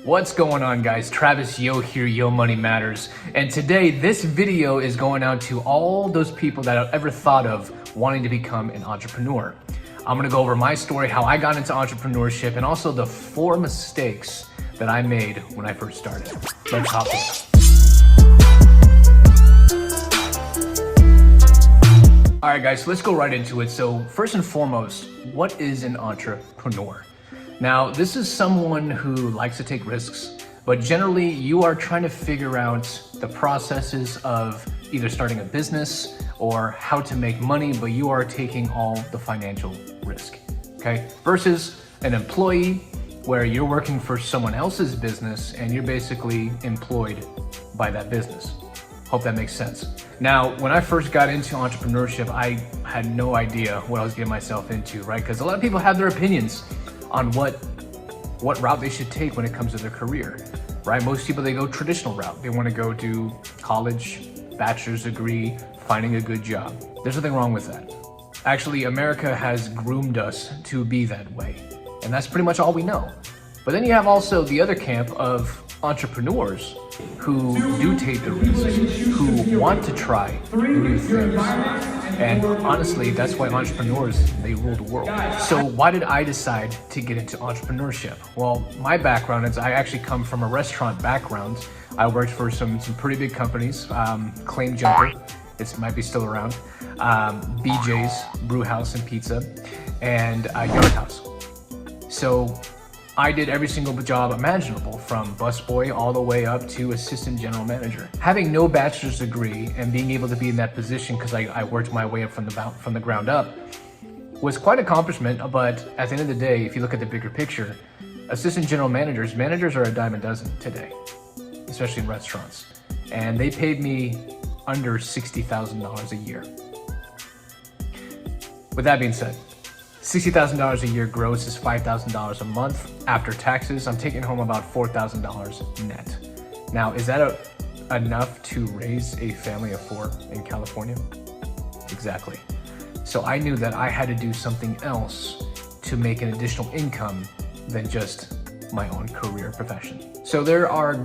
What's going on, guys? Travis Yo here, Yo Money Matters. And today, this video is going out to all those people that I've ever thought of wanting to become an entrepreneur. I'm gonna go over my story, how I got into entrepreneurship, and also the 4 mistakes that I made when I first started. Let's hop in. All right, guys, so let's go right into it. So first and foremost, what is an entrepreneur? Now, this is someone who likes to take risks, but generally you are trying to figure out the processes of either starting a business or how to make money, but you are taking all the financial risk, okay? Versus an employee where you're working for someone else's business and you're basically employed by that business. Hope that makes sense. Now, when I first got into entrepreneurship, I had no idea what I was getting myself into, right? Because a lot of people have their opinions on what route they should take when it comes to their career, right? Most people, they go traditional route. They want to go do college, bachelor's degree, finding a good job. There's nothing wrong with that. Actually, America has groomed us to be that way, and that's pretty much all we know. But then you have also the other camp of entrepreneurs who do take the risks, who want to try new things. And honestly, that's why entrepreneurs, they rule the world. So why did I decide to get into entrepreneurship? Well, my background is I actually come from a restaurant background. I worked for some pretty big companies, Claim Jumper, it might be still around, BJ's, Brew House and Pizza, and Yard House. So I did every single job imaginable, from busboy all the way up to assistant general manager. Having no bachelor's degree and being able to be in that position because I worked my way up from the ground up was quite an accomplishment. But at the end of the day, if you look at the bigger picture, assistant general managers are a dime a dozen today, especially in restaurants. And they paid me under $60,000 a year. With that being said, $60,000 a year gross is $5,000 a month. After taxes, I'm taking home about $4,000 net. Now, is that enough to raise a family of 4 in California? Exactly. So I knew that I had to do something else to make an additional income than just my own career profession. So there are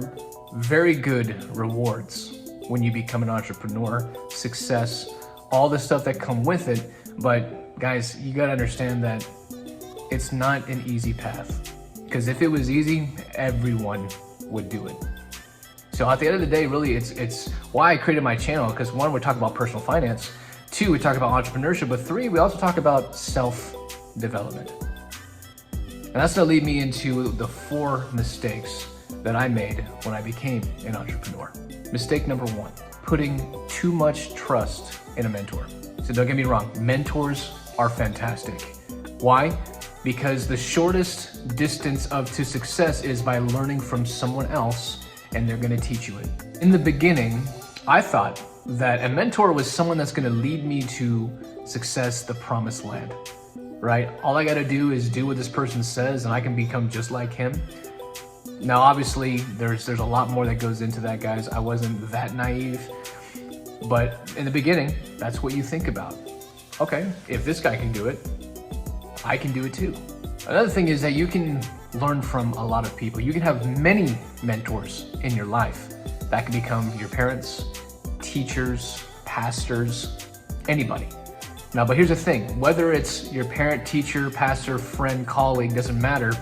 very good rewards when you become an entrepreneur, success, all the stuff that come with it, but guys, you gotta understand that it's not an easy path, because if it was easy, everyone would do it. So at the end of the day, really, it's why I created my channel, because 1, we talk about personal finance, 2, we talk about entrepreneurship, but 3, we also talk about self-development. And that's gonna lead me into the 4 mistakes that I made when I became an entrepreneur. Mistake number 1, putting too much trust in a mentor. So don't get me wrong, mentors are fantastic. Why? Because the shortest distance to success is by learning from someone else, and they're gonna teach you it. In the beginning, I thought that a mentor was someone that's gonna lead me to success, the promised land, right? All I gotta do is do what this person says and I can become just like him. Now, obviously, there's a lot more that goes into that, guys. I wasn't that naive, but in the beginning, that's what you think about. Okay, if this guy can do it, I can do it too. Another thing is that you can learn from a lot of people. You can have many mentors in your life that can become your parents, teachers, pastors, anybody. Now, but here's the thing, whether it's your parent, teacher, pastor, friend, colleague, doesn't matter.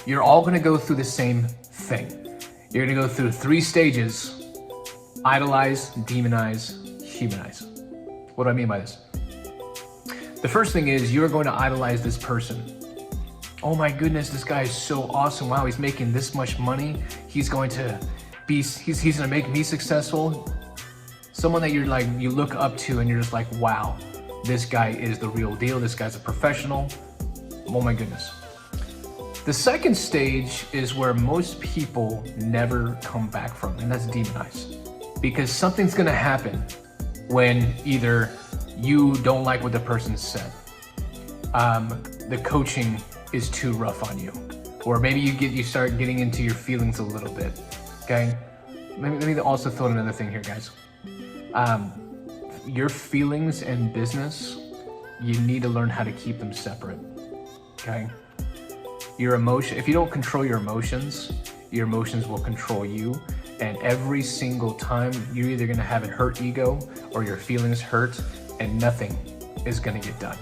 You're all gonna go through the same thing. You're gonna go through 3 stages: idolize, demonize, humanize. What do I mean by this? The first thing is you're going to idolize this person. Oh my goodness, this guy is so awesome. Wow, he's making this much money. He's going to make me successful. Someone that you look up to and you're just like, wow, this guy is the real deal. This guy's a professional. Oh my goodness. The second stage is where most people never come back from, and that's demonize. Because something's gonna happen when either you don't like what the person said, the coaching is too rough on you, or maybe you start getting into your feelings a little bit, okay? Let me also throw in another thing here, guys. Your feelings and business, you need to learn how to keep them separate, okay? If you don't control your emotions will control you. And every single time, you're either gonna have a hurt ego or your feelings hurt, and nothing is gonna get done.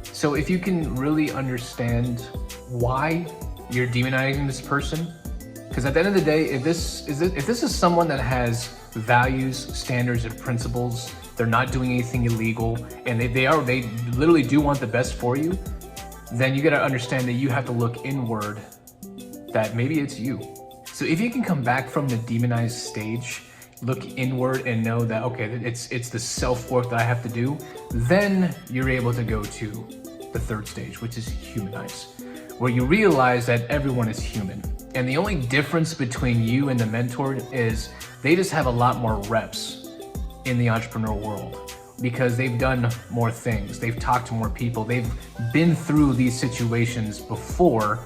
So if you can really understand why you're demonizing this person, because at the end of the day, if this is someone that has values, standards, and principles, they're not doing anything illegal, and they literally do want the best for you, then you gotta understand that you have to look inward, that maybe it's you. So if you can come back from the demonized stage, look inward and know that, okay, it's the self-work that I have to do, then you're able to go to the third stage, which is humanize, where you realize that everyone is human. And the only difference between you and the mentor is they just have a lot more reps in the entrepreneur world because they've done more things. They've talked to more people. They've been through these situations before,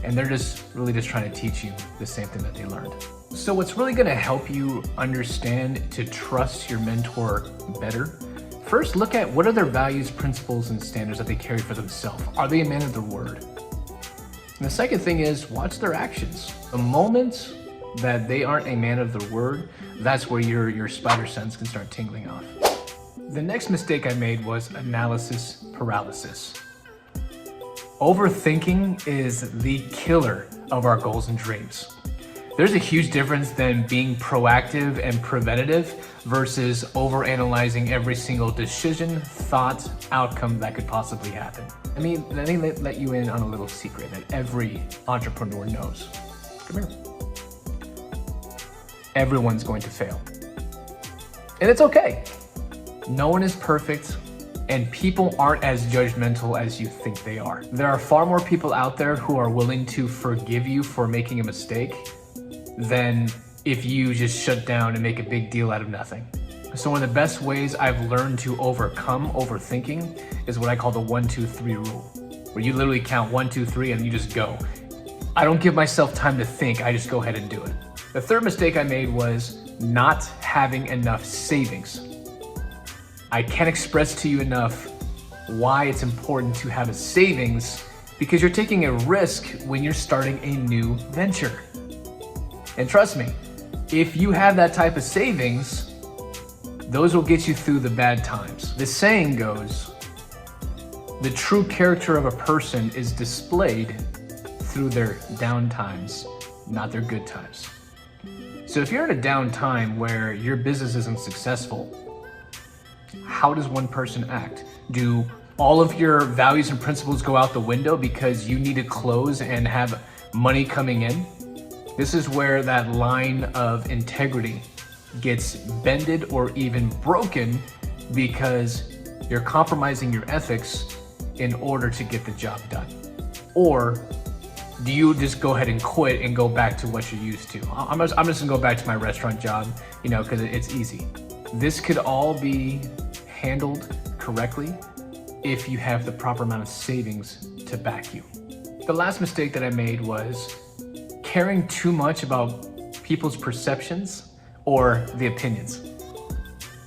and they're really just trying to teach you the same thing that they learned. So what's really gonna help you understand to trust your mentor better, first look at what are their values, principles, and standards that they carry for themselves. Are they a man of their word? And the second thing is watch their actions. The moment that they aren't a man of their word, that's where your spider sense can start tingling off. The next mistake I made was analysis paralysis. Overthinking is the killer of our goals and dreams. There's a huge difference than being proactive and preventative versus overanalyzing every single decision, thought, outcome that could possibly happen. Let me let you in on a little secret that every entrepreneur knows. Come here. Everyone's going to fail. And it's okay. No one is perfect. And people aren't as judgmental as you think they are. There are far more people out there who are willing to forgive you for making a mistake than if you just shut down and make a big deal out of nothing. So one of the best ways I've learned to overcome overthinking is what I call the 1, 2, 3 rule, where you literally count 1, 2, 3 and you just go. I don't give myself time to think, I just go ahead and do it. The third mistake I made was not having enough savings. I can't express to you enough why it's important to have a savings, because you're taking a risk when you're starting a new venture. And trust me, if you have that type of savings, those will get you through the bad times. The saying goes, the true character of a person is displayed through their down times, not their good times. So if you're in a down time where your business isn't successful, how does one person act? Do all of your values and principles go out the window because you need to close and have money coming in? This is where that line of integrity gets bended or even broken because you're compromising your ethics in order to get the job done. Or do you just go ahead and quit and go back to what you're used to? I'm just gonna go back to my restaurant job, because it's easy. This could all be handled correctly if you have the proper amount of savings to back you. The last mistake that I made was caring too much about people's perceptions or the opinions.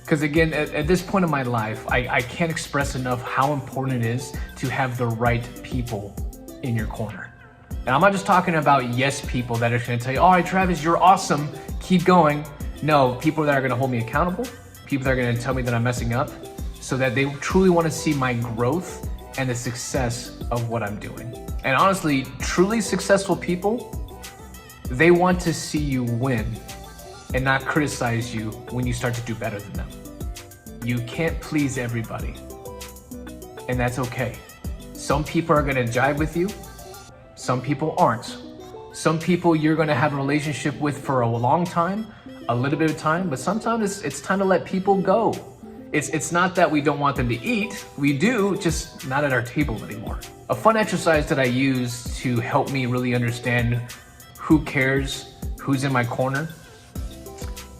Because again, at this point in my life, I can't express enough how important it is to have the right people in your corner. And I'm not just talking about yes people that are gonna tell you, all right, Travis, you're awesome, keep going. No, people that are gonna hold me accountable, people that are gonna tell me that I'm messing up, so that they truly wanna see my growth and the success of what I'm doing. And honestly, truly successful people, they want to see you win and not criticize you when you start to do better than them. You can't please everybody, and that's okay. Some people are gonna jive with you, some people aren't. Some people you're gonna have a relationship with for a long time, a little bit of time, but sometimes it's time to let people go. It's not that we don't want them to eat, we do, just not at our table anymore. A fun exercise that I use to help me really understand who cares, who's in my corner.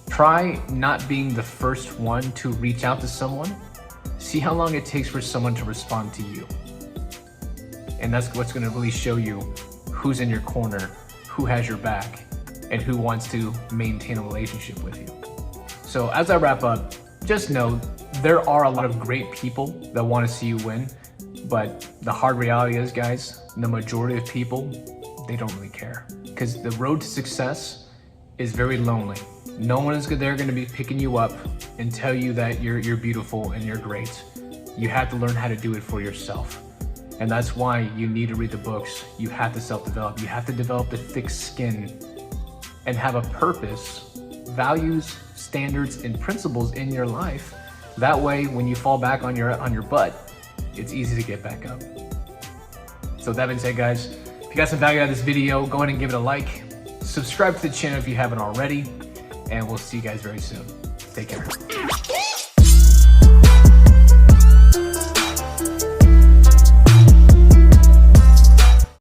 Try not being the first one to reach out to someone. See how long it takes for someone to respond to you. And that's what's gonna really show you who's in your corner, who has your back, and who wants to maintain a relationship with you. So as I wrap up, just know there are a lot of great people that wanna see you win, But the hard reality is, guys, the majority of people, they don't really care, because the road to success is very lonely. No one is there going to be picking you up and tell you that you're beautiful and you're great. You have to learn how to do it for yourself. And that's why you need to read the books. You have to self-develop. You have to develop the thick skin and have a purpose, values, standards, and principles in your life. That way, when you fall back on your butt, it's easy to get back up. So that being said, guys, if you got some value out of this video, go ahead and give it a like. Subscribe to the channel if you haven't already, and we'll see you guys very soon. Take care.